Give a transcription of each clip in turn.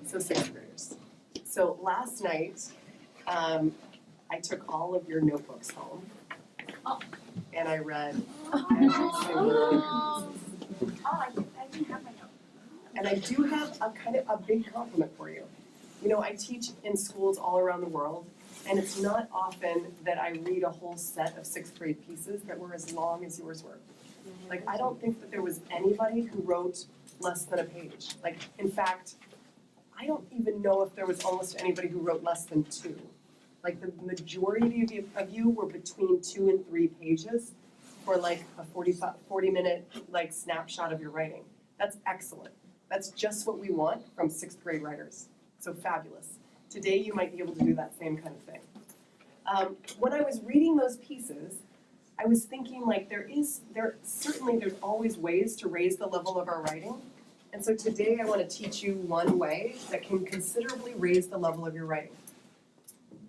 So sixth graders. So last night, I took all of your notebooks home, and I read every single piece. I didn't have my note. And I do have a big compliment for you. You know, I teach in schools all around the world, and it's not often that I read a whole set of sixth grade pieces that were as long as yours were. Like, I don't think that there was anybody who wrote less than a page. Like, in fact, I don't even know if there was almost anybody who wrote less than 2. Like, the majority of you were between 2 and 3 pages for like a 40-minute like snapshot of your writing. That's excellent. That's just what we want from sixth grade writers. So fabulous. Today you might be able to do that same kind of thing. When I was reading those pieces, I was thinking like there's always ways to raise the level of our writing. And so today I want to teach you one way that can considerably raise the level of your writing.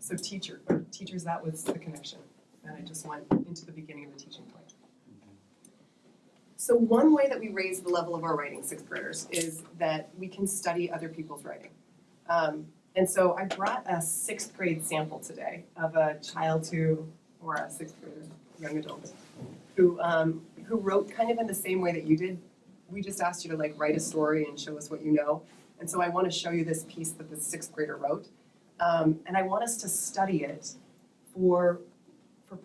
So teachers, that was the connection. And I just went into the beginning of the teaching point. So one way that we raise the level of our writing, sixth graders, is that we can study other people's writing. And so I brought a sixth grade sample today of a child or a sixth grader, young adult, who wrote kind of in the same way that you did. We just asked you to like write a story and show us what you know. And so I want to show you this piece that the sixth grader wrote. And I want us to study it for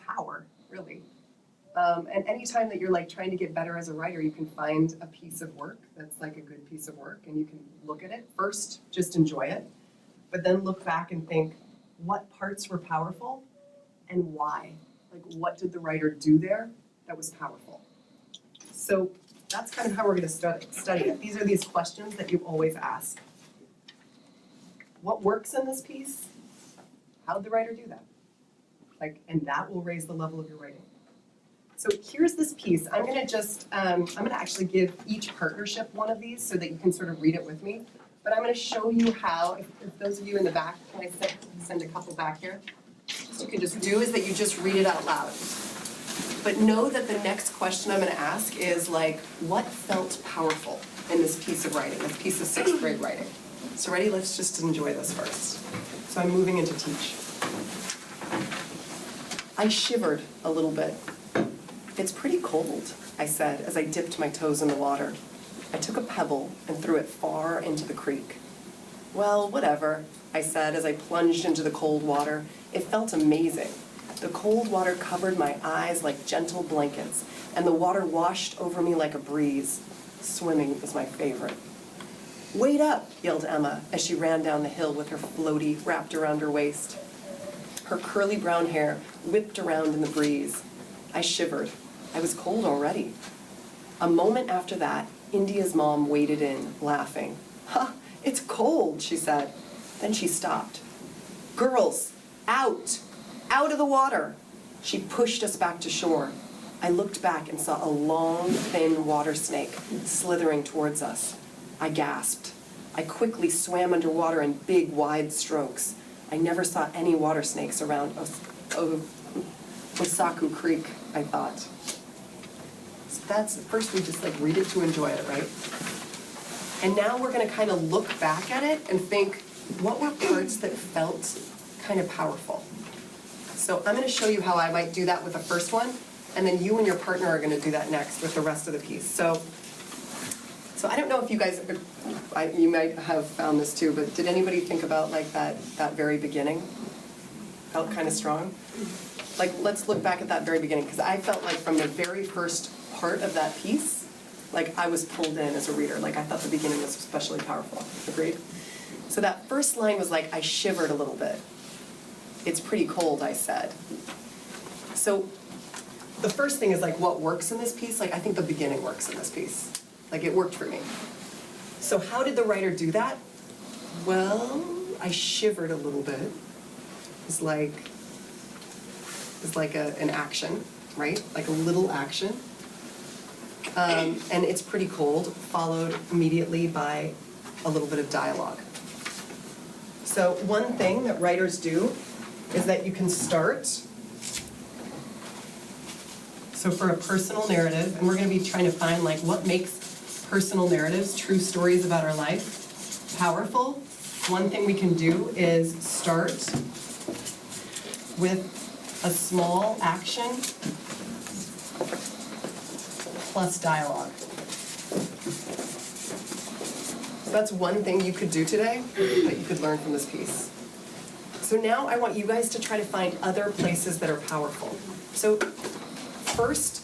power, really. And anytime that you're like trying to get better as a writer, you can find a piece of work that's like a good piece of work, and you can look at it. First, just enjoy it, but then look back and think, what parts were powerful and why? Like, what did the writer do there that was powerful? So that's kind of how we're going to study it. These are these questions that you always ask. What works in this piece? How did the writer do that? And that will raise the level of your writing. So here's this piece. I'm gonna actually give each partnership one of these so that you can sort of read it with me. But I'm gonna show you how, if those of you in the back, can I send a couple back here? What you can just do is that you just read it out loud. But know that the next question I'm gonna ask is like, what felt powerful in this piece of writing, this piece of sixth grade writing? So ready, let's just enjoy this first. So I'm moving into teach. I shivered a little bit. It's pretty cold, I said as I dipped my toes in the water. I took a pebble and threw it far into the creek. Well, whatever, I said as I plunged into the cold water. It felt amazing. The cold water covered my eyes like gentle blankets, and the water washed over me like a breeze. Swimming was my favorite. Wait up, yelled Emma as she ran down the hill with her floaty wrapped around her waist. Her curly brown hair whipped around in the breeze. I shivered. I was cold already. A moment after that, India's mom waded in, laughing. "Ha, it's cold," she said. Then she stopped. "Girls, out! Out of the water!" She pushed us back to shore. I looked back and saw a long, thin water snake slithering towards us. I gasped. I quickly swam underwater in big, wide strokes. I never saw any water snakes around Osaku Creek, I thought. So that's, first we just like read it to enjoy it, right? And now we're gonna kind of look back at it and think, what were parts that felt kind of powerful? So I'm gonna show you how I might do that with the first one, and then you and your partner are gonna do that next with the rest of the piece. So I don't know if you guys, you might have found this too, but did anybody think about like that very beginning? Felt kind of strong? Like, let's look back at that very beginning, because I felt like from the very first part of that piece, like I was pulled in as a reader. Like I thought the beginning was especially powerful. Agreed? So that first line was like, I shivered a little bit. It's pretty cold, I said. So the first thing is like what works in this piece. Like I think the beginning works in this piece. Like it worked for me. So how did the writer do that? Well, I shivered a little bit. It's like an action, right? Like a little action. And it's pretty cold, followed immediately by a little bit of dialogue. So one thing that writers do is that you can start. So for a personal narrative, and we're going to be trying to find like what makes personal narratives, true stories about our life, powerful. one thing we can do is start with a small action plus dialogue. So that's one thing you could do today that you could learn from this piece. So now I want you guys to try to find other places that are powerful. So first,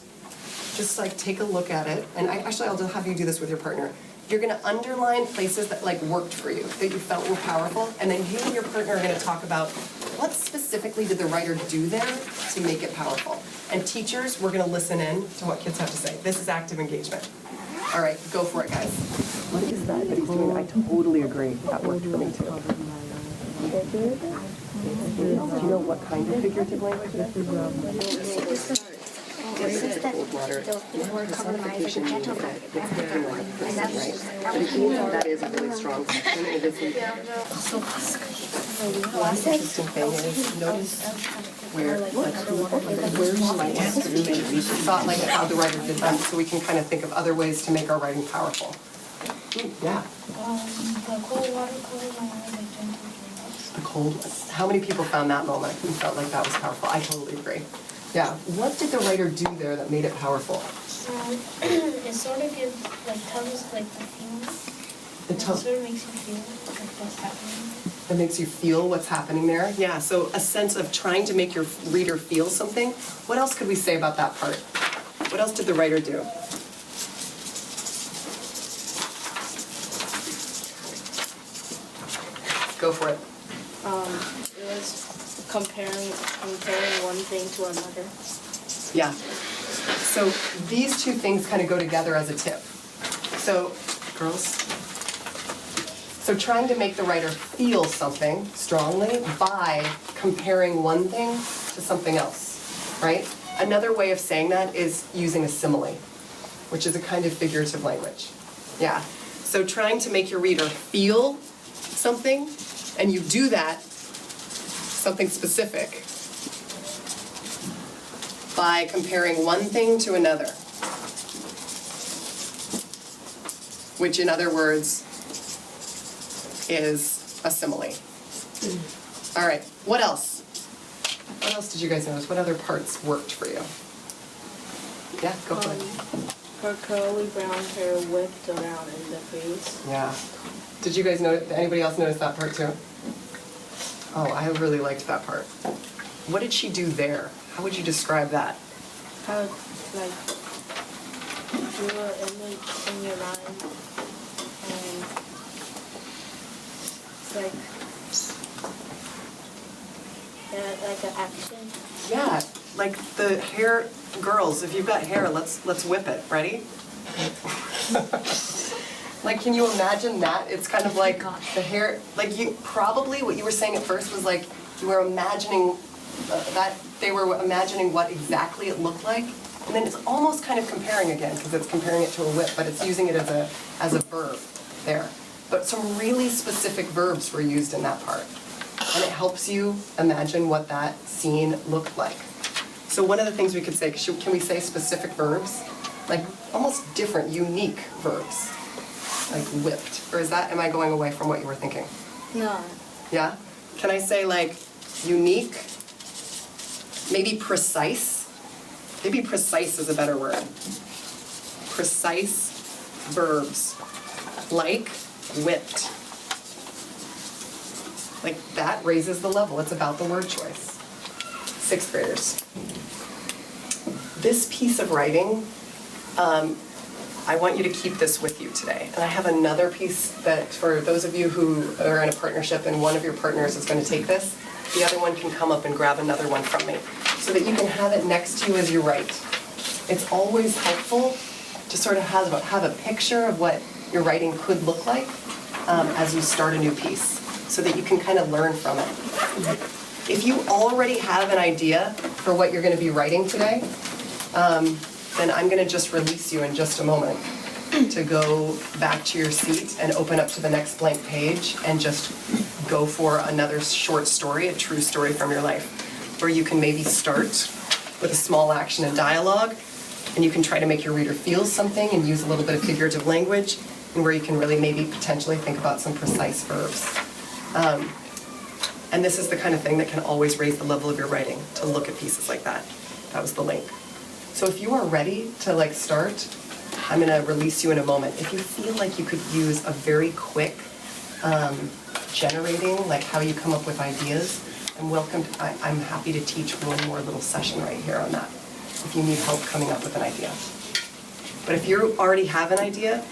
just like take a look at it, and I'll have you do this with your partner. You're gonna underline places that like worked for you, that you felt were powerful, and then you and your partner are gonna talk about what specifically did the writer do there to make it powerful. And teachers, we're gonna listen in to what kids have to say. This is active engagement. All right, go for it, guys. What is that he's doing? I totally agree. That worked for me too. Do you know what kind of figurative language it is? Cold water. That is a really strong section. It is one interesting thing is notice where thought like how the writer did that, so we can kind of think of other ways to make our writing powerful. Yeah. The cold water colored my eyes like gentle drops. The cold. How many people found that moment and felt like that was powerful? I totally agree. Yeah. What did the writer do there that made it powerful? It sort of gives, like, tells us, like, the feeling. It sort of makes you feel like what's happening. It makes you feel what's happening there? Yeah, so a sense of trying to make your reader feel something. What else could we say about that part? What else did the writer do? Go for it. It was comparing one thing to another. Yeah. So these two things kind of go together as a tip. So, girls. So trying to make the writer feel something strongly by comparing one thing to something else, right? Another way of saying that is using a simile, which is a kind of figurative language. Yeah. So trying to make your reader feel something, and you do that, something specific, by comparing one thing to another, which in other words is a simile. All right, what else? What else did you guys notice? What other parts worked for you? Yeah, go for it. Her curly brown hair whipped around in the face. Yeah. Did you guys notice, anybody else notice that part too? Oh, I really liked that part. What did she do there? How would you describe that? How, like, drew an image in your mind, and it's like, yeah, like an action. Yeah, like the hair, girls, if you've got hair, let's whip it. Ready? Like, can you imagine that? It's kind of like the hair, like you, probably what you were saying at first was like, you were imagining that they were imagining what exactly it looked like. And then it's almost kind of comparing again, because it's comparing it to a whip, but it's using it as a verb there. But some really specific verbs were used in that part. And it helps you imagine what that scene looked like. So one of the things we could say, can we say specific verbs? Like almost different, unique verbs. Like whipped. Or is that, am I going away from what you were thinking? No. Yeah? Can I say like unique? Maybe precise? Maybe precise is a better word. Precise verbs. Like whipped. Like that raises the level. It's about the word choice. 6th graders. This piece of writing, I want you to keep this with you today. And I have another piece that for those of you who are in a partnership and one of your partners is going to take this, the other one can come up and grab another one from me so that you can have it next to you as you write. It's always helpful to sort of have a picture of what your writing could look like as you start a new piece so that you can kind of learn from it. If you already have an idea for what you're going to be writing today, then I'm going to just release you in just a moment to go back to your seat and open up to the next blank page and just go for another short story, a true story from your life, where you can maybe start with a small action and dialogue, and you can try to make your reader feel something and use a little bit of figurative language, and where you can really maybe potentially think about some precise verbs. And this is the kind of thing that can always raise the level of your writing, to look at pieces like that. That was the link. So if you are ready to start, I'm gonna release you in a moment. If you feel like you could use a very quick generating, like how you come up with ideas, I'm happy to teach one more little session right here on that, if you need help coming up with an idea. But if you already have an idea,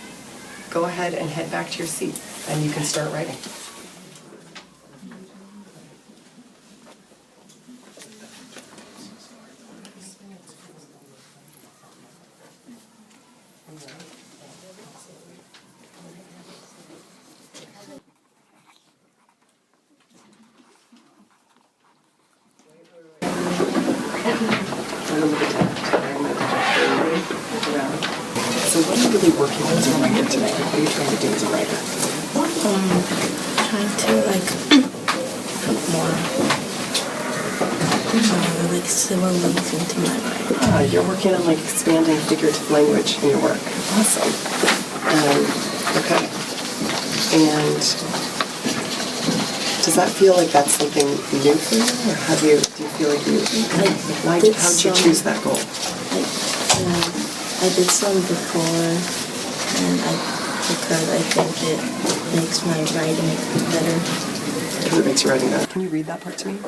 go ahead and head back to your seat and you can start writing. So what are you really working on as a writer today? What are you trying to do as a writer? Trying to put more similes into my writing. You're working on expanding figurative language in your work. Awesome. Okay. And does that feel like that's something new for you, or do you feel like how'd you choose that goal? I did some before, and because I think it makes my writing better. Because it makes your writing better. Can you read that part to me?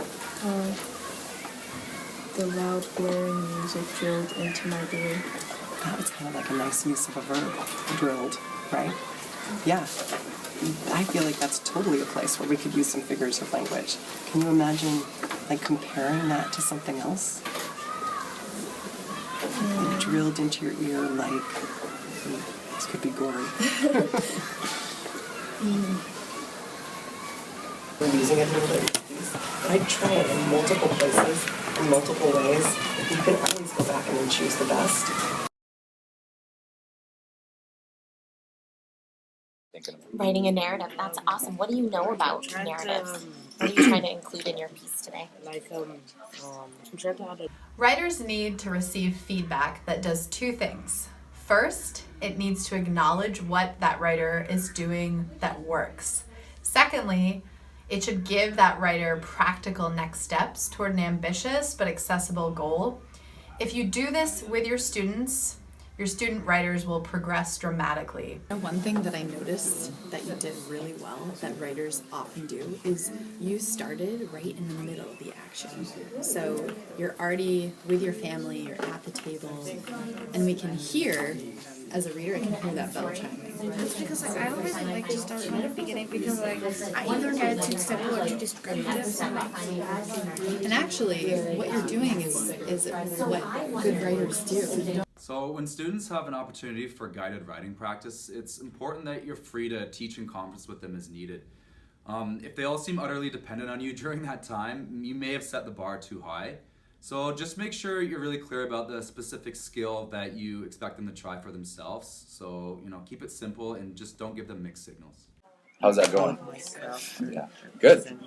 The loud blaring music drilled into my day. That was kind of like a nice use of a verb, drilled, right? Yeah. I feel like that's totally a place where we could use some figures of language. Can you imagine comparing that to something else? Drilled into your ear this could be gory. We're using it a little bit. I'd try it in multiple places, in multiple ways. You can always go back and then choose the best. Writing a narrative, that's awesome. What do you know about narratives? What are you trying to include in your piece today? Writers need to receive feedback that does two things. First, it needs to acknowledge what that writer is doing that works. Secondly, it should give that writer practical next steps toward an ambitious but accessible goal. If you do this with your students, your student writers will progress dramatically. One thing that I noticed that you did really well, that writers often do, is you started right in the middle of the action. So you're already with your family, you're at the table, and we can hear, as a reader, I can hear that bell chiming. That's because I always like to start from the beginning because I either get too simple or too descriptive. And actually, what you're doing is what good writers do. So when students have an opportunity for guided writing practice, it's important that you're free to teach in conference with them as needed. If they all seem utterly dependent on you during that time, you may have set the bar too high. So just make sure you're really clear about the specific skill that you expect them to try for themselves. So, keep it simple and just don't give them mixed signals. How's that going? Yeah, good.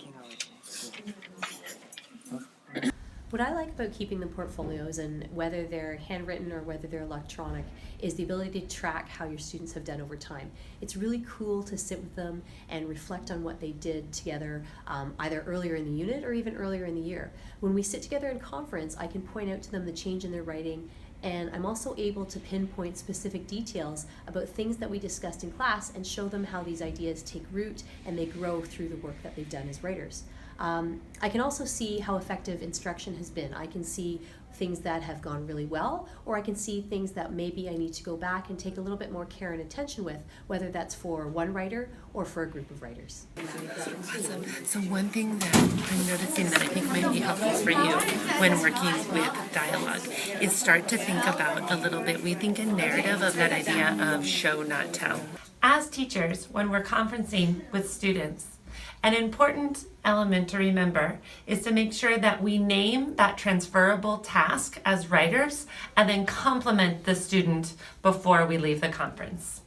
What I like about keeping the portfolios, and whether they're handwritten or whether they're electronic, is the ability to track how your students have done over time. It's really cool to sit with them and reflect on what they did together, either earlier in the unit or even earlier in the year. When we sit together in conference, I can point out to them the change in their writing, and I'm also able to pinpoint specific details about things that we discussed in class and show them how these ideas take root and they grow through the work that they've done as writers. I can also see how effective instruction has been. I can see things that have gone really well, or I can see things that maybe I need to go back and take a little bit more care and attention with, whether that's for one writer or for a group of writers. Awesome. So one thing that I'm noticing that I think might be helpful for you when working with dialogue is start to think about a little bit, we think in narrative of that idea of show, not tell. As teachers, when we're conferencing with students, an important element to remember is to make sure that we name that transferable task as writers and then compliment the student before we leave the conference.